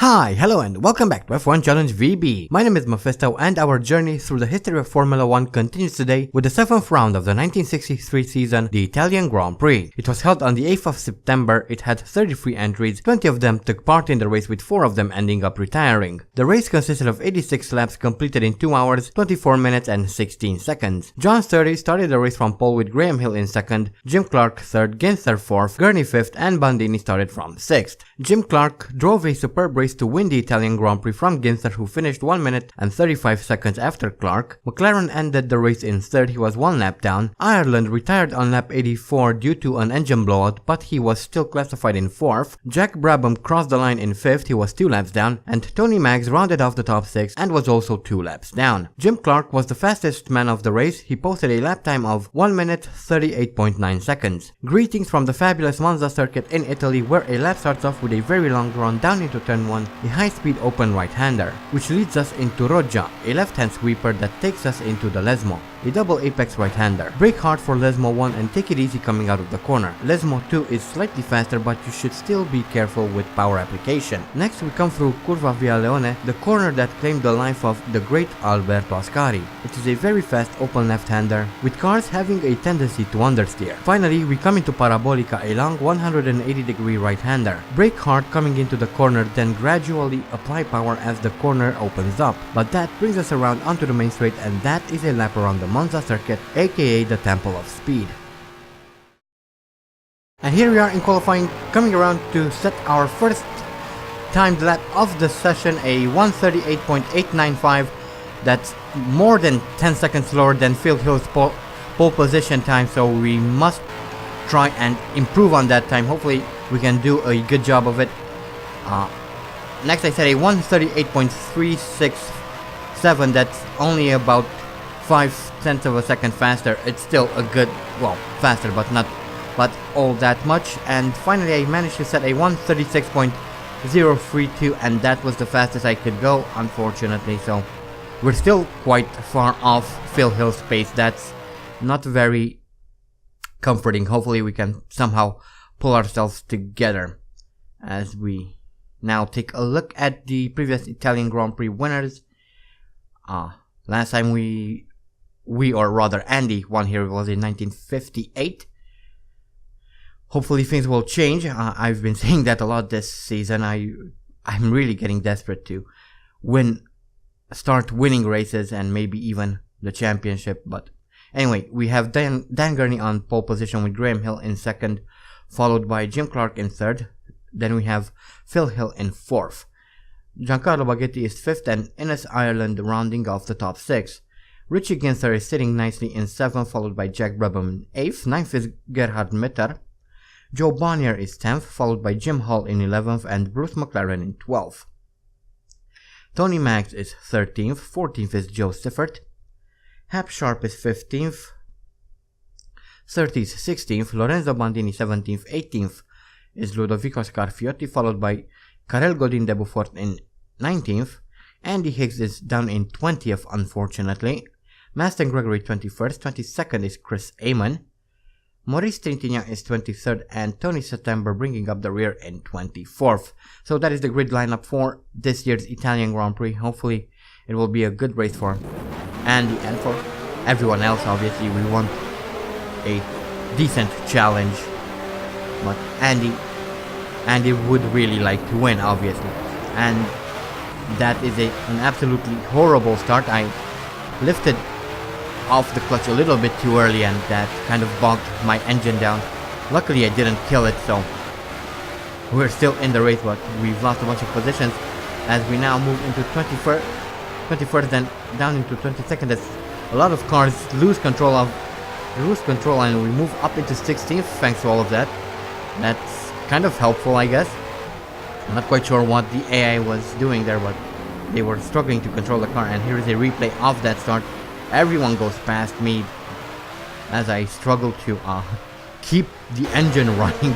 Hi, hello and welcome back to F1 Challenge VB. My name is Mephisto and our journey through the history of Formula 1 continues today with the 7th round of the 1963 season, the Italian Grand Prix. It was held on the 8th of September, it had 33 entries, 20 of them took part in the race with 4 of them ending up retiring. The race consisted of 86 laps completed in 2 hours, 24 minutes and 16 seconds. John Sturdy started the race from pole with Graham Hill in 2nd, Jim Clark 3rd, Ginther 4th, Gurney 5th and Bandini started from 6th. Jim Clark drove a superb race to win the Italian Grand Prix from Ginther, who finished 1 minute and 35 seconds after Clark. McLaren ended the race in 3rd, he was 1 lap down. Ireland retired on lap 84 due to an engine blowout, but he was still classified in 4th. Jack Brabham crossed the line in 5th, he was 2 laps down, and Tony Maggs rounded off the top 6 and was also 2 laps down. Jim Clark was the fastest man of the race, he posted a lap time of 1 minute 38.9 seconds. Greetings from the fabulous Monza circuit in Italy, where a lap starts off with a very long run down into turn 1, a high-speed open right-hander, which leads us into Roggia, a left-hand sweeper that takes us into the Lesmo, a double apex right-hander. Brake hard for Lesmo 1 and take it easy coming out of the corner. Lesmo 2 is slightly faster, but you should still be careful with power application. Next we come through Curva Via Leone, the corner that claimed the life of the great Alberto Ascari. It is a very fast open left-hander, with cars having a tendency to understeer. Finally we come into Parabolica, a long 180-degree right-hander. Brake hard coming into the corner, then gradually apply power as the corner opens up. But that brings us around onto the main straight, and that is a lap around the Monza circuit, aka the Temple of Speed. And here we are in qualifying, coming around to set our first timed lap of the session, a 138.895. That's more than 10 seconds slower than Phil Hill's pole position time, so we must try and improve on that time. Hopefully we can do a good job of it. Next I set a 138.367, that's only about 0.5 of a second faster. It's still a good, well, faster but not all that much. And finally I managed to set a 136.032, and that was the fastest I could go, unfortunately, so we're still quite far off Phil Hill's pace. That's not very comforting. Hopefully we can somehow pull ourselves together as we now take a look at the previous Italian Grand Prix winners. Last time or rather Andy won here was in 1958. Hopefully things will change. I've been saying that a lot this season. I'm really getting desperate to start winning races and maybe even the championship. But anyway, we have Dan Gurney on pole position with Graham Hill in 2nd, followed by Jim Clark in 3rd. Then we have Phil Hill in 4th. Giancarlo Baghetti is 5th and Innes Ireland rounding off the top 6. Richie Ginther is sitting nicely in 7th, followed by Jack Brabham in 8th. 9th is Gerhard Mitter. Joe Bonnier is 10th, followed by Jim Hall in 11th and Bruce McLaren in 12th. Tony Maggs is 13th, 14th is Joe Siffert. Hap Sharp is 15th, Surtees 16th, Lorenzo Bandini 17th, 18th is Ludovico Scarfiotti, followed by Karel Godin de Beaufort in 19th. Andy Higgs is down in 20th, unfortunately. Maston Gregory 21st, 22nd is Chris Amon. Maurice Trintignant is 23rd and Tony September bringing up the rear in 24th. So that is the grid lineup for this year's Italian Grand Prix. Hopefully it will be a good race for Andy and for everyone else. Obviously we want a decent challenge, but Andy would really like to win, obviously, and that is an absolutely horrible start. I lifted off the clutch a little bit too early and that kind of bogged my engine down. Luckily I didn't kill it, so we're still in the race, but we've lost a bunch of positions as we now move into 21st then down into 22nd. As a lot of cars lose control and we move up into 16th thanks to all of that. That's kind of helpful, I guess. I'm not quite sure what the AI was doing there, but they were struggling to control the car, and here is a replay of that start. Everyone goes past me as I struggle to keep the engine running.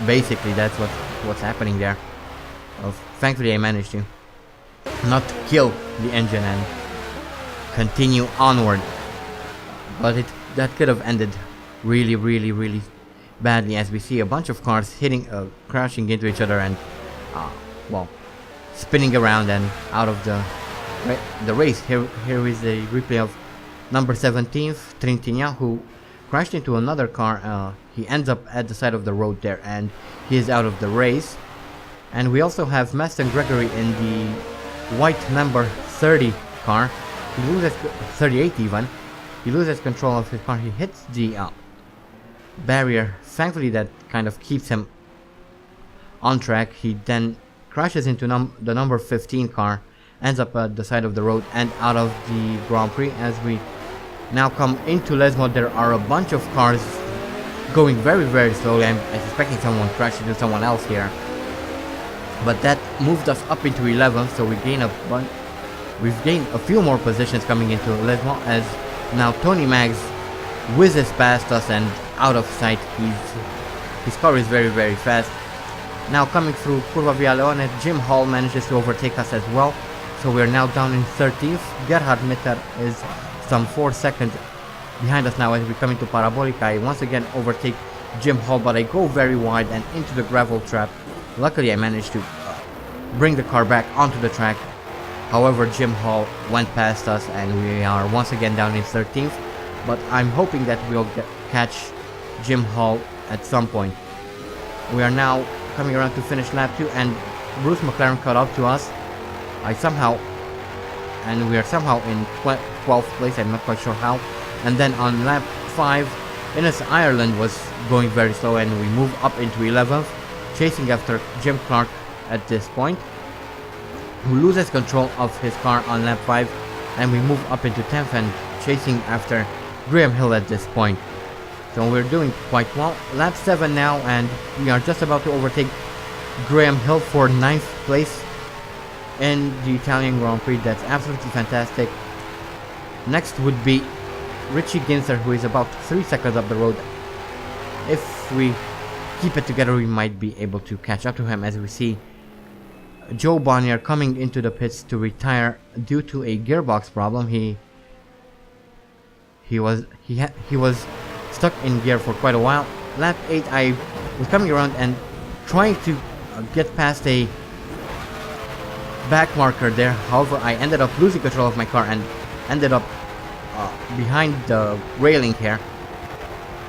Basically that's what's happening there. Well, thankfully I managed to not kill the engine and continue onward, but that could have ended really badly, as we see a bunch of cars crashing into each other, and well, spinning around and out of the race. Here is a replay of number 17, Trintignant, who crashed into another car. He ends up at the side of the road there, and he is out of the race. And we also have Maston Gregory in the white number 30 car. He loses 38 even. He loses control of his car. He hits the barrier. Thankfully, that kind of keeps him on track. He then crashes into the number 15 car, ends up at the side of the road and out of the Grand Prix. As we now come into Les Modes, there are a bunch of cars going very, very slowly. I'm suspecting someone crashed into someone else here, but that moved us up into 11th, so we gain we've gained a few more positions coming into Les Modes, as now Tony Maggs whizzes past us and out of sight. His car is very, very fast. Now coming through Curva Via Leone, Jim Hall manages to overtake us as well, so we're now down in 13th. Gerhard Mitter is some 4 seconds behind us now as we come into Parabolica. I once again overtake Jim Hall, but I go very wide and into the gravel trap. Luckily I managed to bring the car back onto the track. However, Jim Hall went past us and we are once again down in 13th, but I'm hoping that we'll catch Jim Hall at some point. We are now coming around to finish lap 2 and Bruce McLaren caught up to us. We are somehow in 12th place, I'm not quite sure how. And then on lap 5, Innes Ireland was going very slow and we move up into 11th, chasing after Jim Clark at this point, who loses control of his car on lap 5, and we move up into 10th and chasing after Graham Hill at this point. So we're doing quite well. Lap 7 now, and we are just about to overtake Graham Hill for 9th place in the Italian Grand Prix. That's absolutely fantastic. Next would be Richie Ginzer, who is about 3 seconds up the road. If we keep it together, we might be able to catch up to him, as we see Joe Bonnier coming into the pits to retire due to a gearbox problem. He was stuck in gear for quite a while. Lap 8, I was coming around and trying to get past a back marker there. However, I ended up losing control of my car and ended up behind the railing here,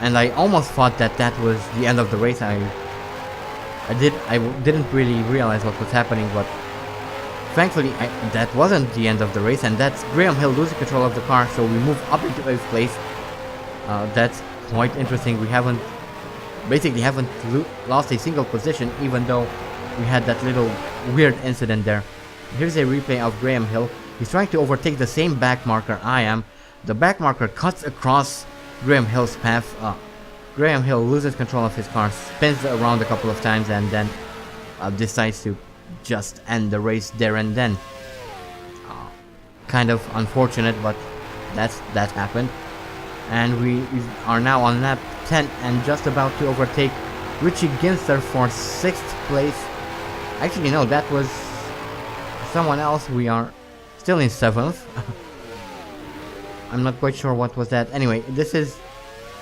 and I almost thought that was the end of the race. I didn't really realize what was happening, but thankfully that wasn't the end of the race, and that's Graham Hill losing control of the car, so we move up into 8th place. That's quite interesting. We haven't lost a single position, even though we had that little weird incident there. Here's a replay of Graham Hill. He's trying to overtake the same back marker I am. The back marker cuts across Graham Hill's path. Graham Hill loses control of his car, spins around a couple of times, and then decides to just end the race there and then. Kind of unfortunate, but that happened. And we are now on lap 10 and just about to overtake Richie Ginster for 6th place. Actually, no, that was someone else. We are still in 7th. I'm not quite sure what was that. Anyway, this is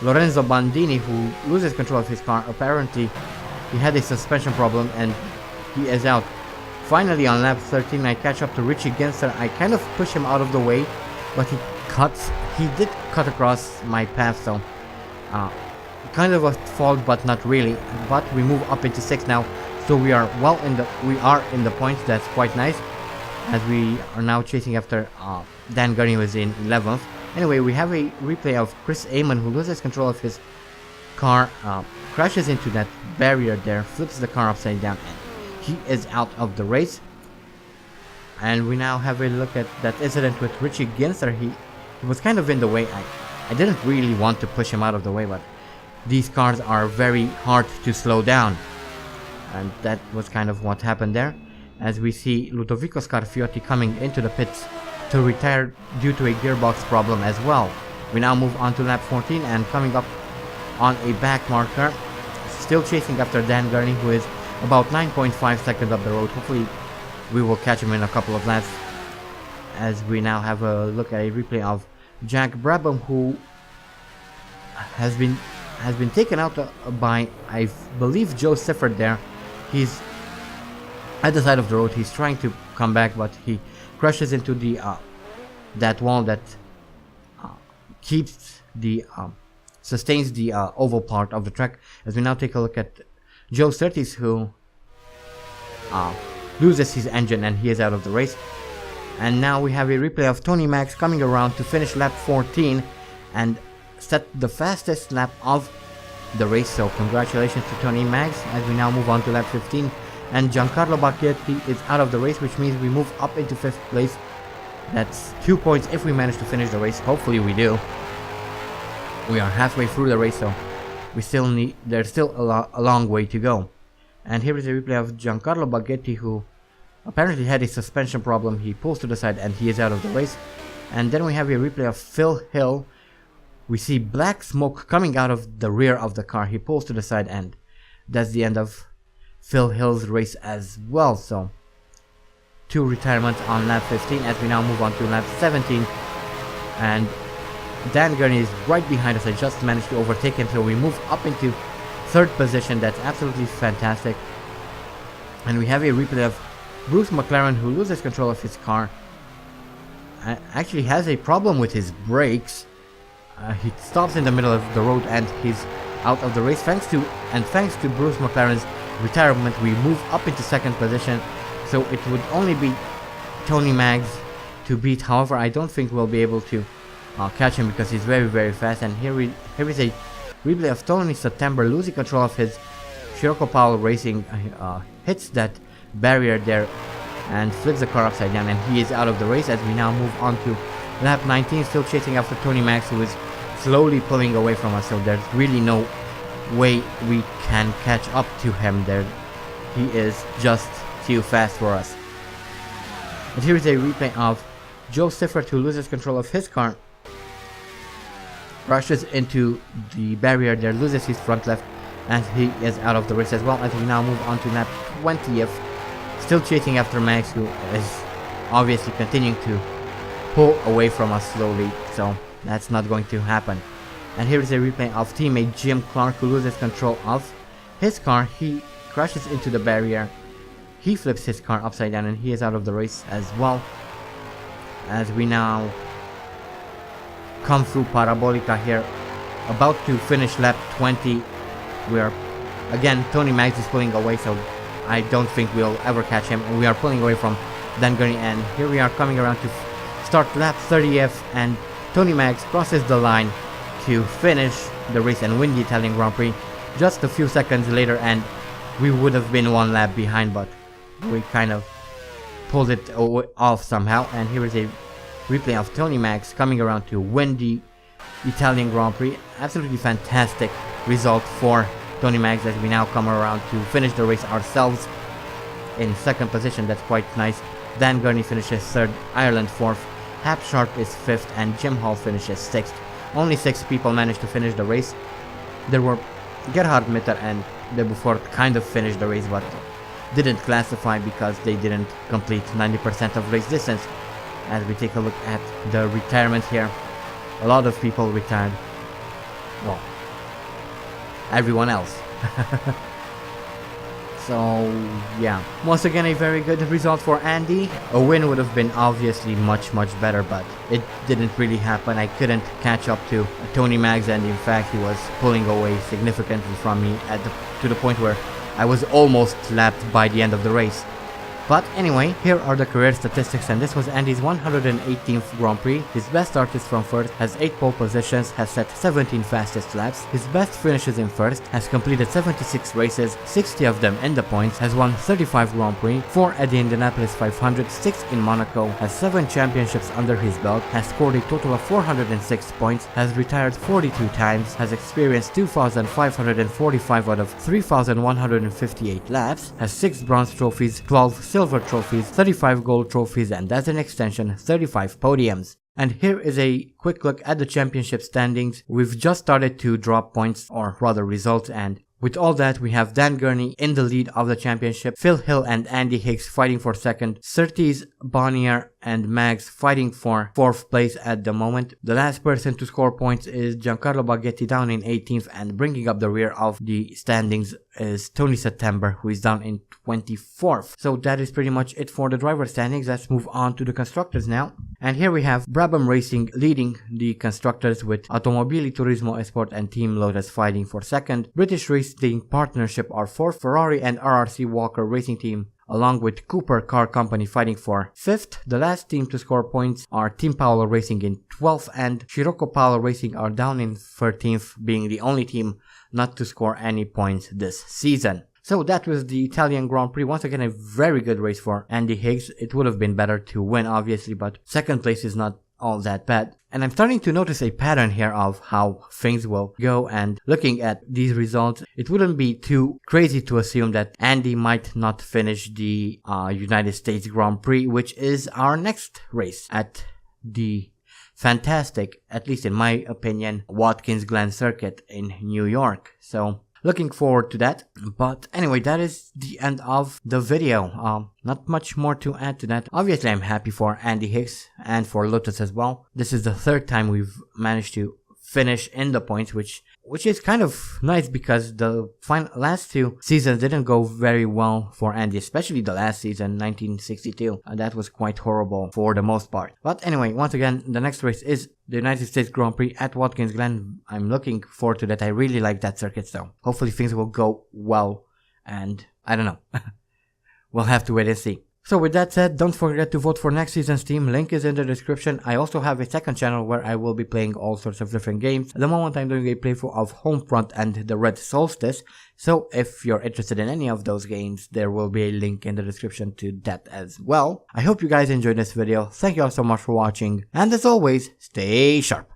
Lorenzo Bandini, who loses control of his car. Apparently, he had a suspension problem and he is out. Finally, on lap 13, I catch up to Richie Ginster. I kind of push him out of the way, but he did cut across my path, so kind of a fault, but not really. But we move up into 6th now, so we are in the points. That's quite nice, as we are now chasing after Dan Gurney, who is in 11th. Anyway, we have a replay of Chris Amon, who loses control of his car, crashes into that barrier there, flips the car upside down, and he is out of the race. And we now have a look at that incident with Richie Ginster. He was kind of in the way. I didn't really want to push him out of the way, but these cars are very hard to slow down, and that was kind of what happened there, as we see Ludovico Scarfiotti coming into the pits to retire due to a gearbox problem as well. We now move on to lap 14 and coming up on a back marker, still chasing after Dan Gurney, who is about 9.5 seconds up the road. Hopefully we will catch him in a couple of laps, as we now have a look at a replay of Jack Brabham, who has been taken out by, I believe, Joe Sifford there. He's at the side of the road. He's trying to come back, but he crashes into the that wall that keeps the sustains the oval part of the track. As we now take a look at Joe Surtees, who loses his engine and he is out of the race. And now we have a replay of Tony Max coming around to finish lap 14 and set the fastest lap of the race. So congratulations to Tony Max. As we now move on to lap 15, and Giancarlo Bacchetti is out of the race, which means we move up into 5th place. That's 2 points if we manage to finish the race. Hopefully we do. We are halfway through the race, so there's still a long way to go. And here is a replay of Giancarlo Bacchetti, who apparently had a suspension problem. He pulls to the side and he is out of the race. And then we have a replay of Phil Hill. We see black smoke coming out of the rear of the car. He pulls to the side, and that's the end of Phil Hill's race as well. So 2 retirements on lap 15 as we now move on to lap 17. And Dan Gurney is right behind us. I just managed to overtake him, so we move up into 3rd position. That's absolutely fantastic. And we have a replay of Bruce McLaren, who loses control of his car. Actually has a problem with his brakes. He stops in the middle of the road and he's out of the race. Thanks to Bruce McLaren's retirement, we move up into 2nd position. So it would only be Tony Mags to beat. However, I don't think we'll be able to catch him because he's very, very fast. And here is a replay of Tony September losing control of his Scirocco Powell Racing. Hits that barrier there and flips the car upside down, and he is out of the race. As we now move on to lap 19, still chasing after Tony Max, who is slowly pulling away from us. So there's really no way we can catch up to him there. He is just too fast for us. And here is a replay of Joe Siffert, who loses control of his car, rushes into the barrier there, loses his front left, and he is out of the race as well. As we now move on to lap 20th, still chasing after Max, who is obviously continuing to pull away from us slowly, so that's not going to happen. And here is a replay of teammate Jim Clark, who loses control of his car. He crashes into the barrier, he flips his car upside down, and he is out of the race as well. As we now come through Parabolica here, about to finish lap 20. We are again, Tony Max is pulling away, so I don't think we'll ever catch him. We are pulling away from Dan Gurney, and here we are coming around to start lap 30th, and Tony Max crosses the line to finish the race and win the Italian Grand Prix just a few seconds later, and we would have been 1 lap behind, but we kind of pulled it off somehow. And here is a replay of Tony Max coming around to win the Italian Grand Prix. Absolutely fantastic result for Tony Max, as we now come around to finish the race ourselves in 2nd position. That's quite nice. Dan Gurney finishes 3rd, Ireland 4th, Hap Sharp is 5th, and Jim Hall finishes 6th. Only 6 people managed to finish the race. There were Gerhard Mitter and De Beaufort kind of finished the race, but didn't classify because they didn't complete 90% of race distance. As we take a look at the retirement here, a lot of people retired. Well, everyone else. So yeah, once again a very good result for Andy. A win would have been obviously much better, but it didn't really happen. I couldn't catch up to Tony Mags, and in fact he was pulling away significantly from me to the point where I was almost lapped by the end of the race. But anyway, here are the career statistics, and this was Andy's 118th Grand Prix. His best start is from 1st, has 8 pole positions, has set 17 fastest laps. His best finishes in 1st, has completed 76 races, 60 of them in the points, has won 35 Grand Prix, 4 at the Indianapolis 500, 6 in Monaco, has 7 championships under his belt, has scored a total of 406 points, has retired 42 times, has experienced 2,545 out of 3,158 laps, has 6 bronze trophies, 12 silver trophies, 35 gold trophies, and as an extension, 35 podiums. And here is a quick look at the championship standings. We've just started to drop points, or rather results, and with all that, we have Dan Gurney in the lead of the championship, Phil Hill and Andy Hicks fighting for 2nd, Surtees, Bonnier, and Max fighting for 4th place at the moment. The last person to score points is Giancarlo Baghetti down in 18th, and bringing up the rear of the standings is Tony September, who is down in 24th. So that is pretty much it for the driver standings. Let's move on to the constructors now. And here we have Brabham Racing leading the constructors with Automobili Turismo Esport and Team Lotus fighting for 2nd. British Racing Partnership are 4th. Ferrari and RRC Walker Racing Team along with Cooper Car Company fighting for 5th. The last team to score points are Team Paolo Racing in 12th, and Scirocco Paolo Racing are down in 13th, being the only team not to score any points this season. So that was the Italian Grand Prix. Once again, a very good race for Andy Higgs. It would have been better to win, obviously, but 2nd place is not all that bad. And I'm starting to notice a pattern here of how things will go, and looking at these results, it wouldn't be too crazy to assume that Andy might not finish the United States Grand Prix, which is our next race at the fantastic, at least in my opinion, Watkins Glen circuit in New York. So looking forward to that. But anyway, that is the end of the video. Not much more to add to that. Obviously, I'm happy for Andy Hicks and for Lotus as well. This is the 3rd time we've managed to finish in the points, which is kind of nice, because the last 2 seasons didn't go very well for Andy, especially the last season, 1962. That was quite horrible for the most part. But anyway, once again, the next race is the United States Grand Prix at Watkins Glen. I'm looking forward to that. I really like that circuit, so hopefully things will go well, and I don't know. We'll have to wait and see. So with that said, don't forget to vote for next season's team. Link is in the description. I also have a 2nd channel where I will be playing all sorts of different games. At the moment, I'm doing a playthrough of Homefront and the Red Solstice. So if you're interested in any of those games, there will be a link in the description to that as well. I hope you guys enjoyed this video. Thank you all so much for watching. And as always, stay sharp.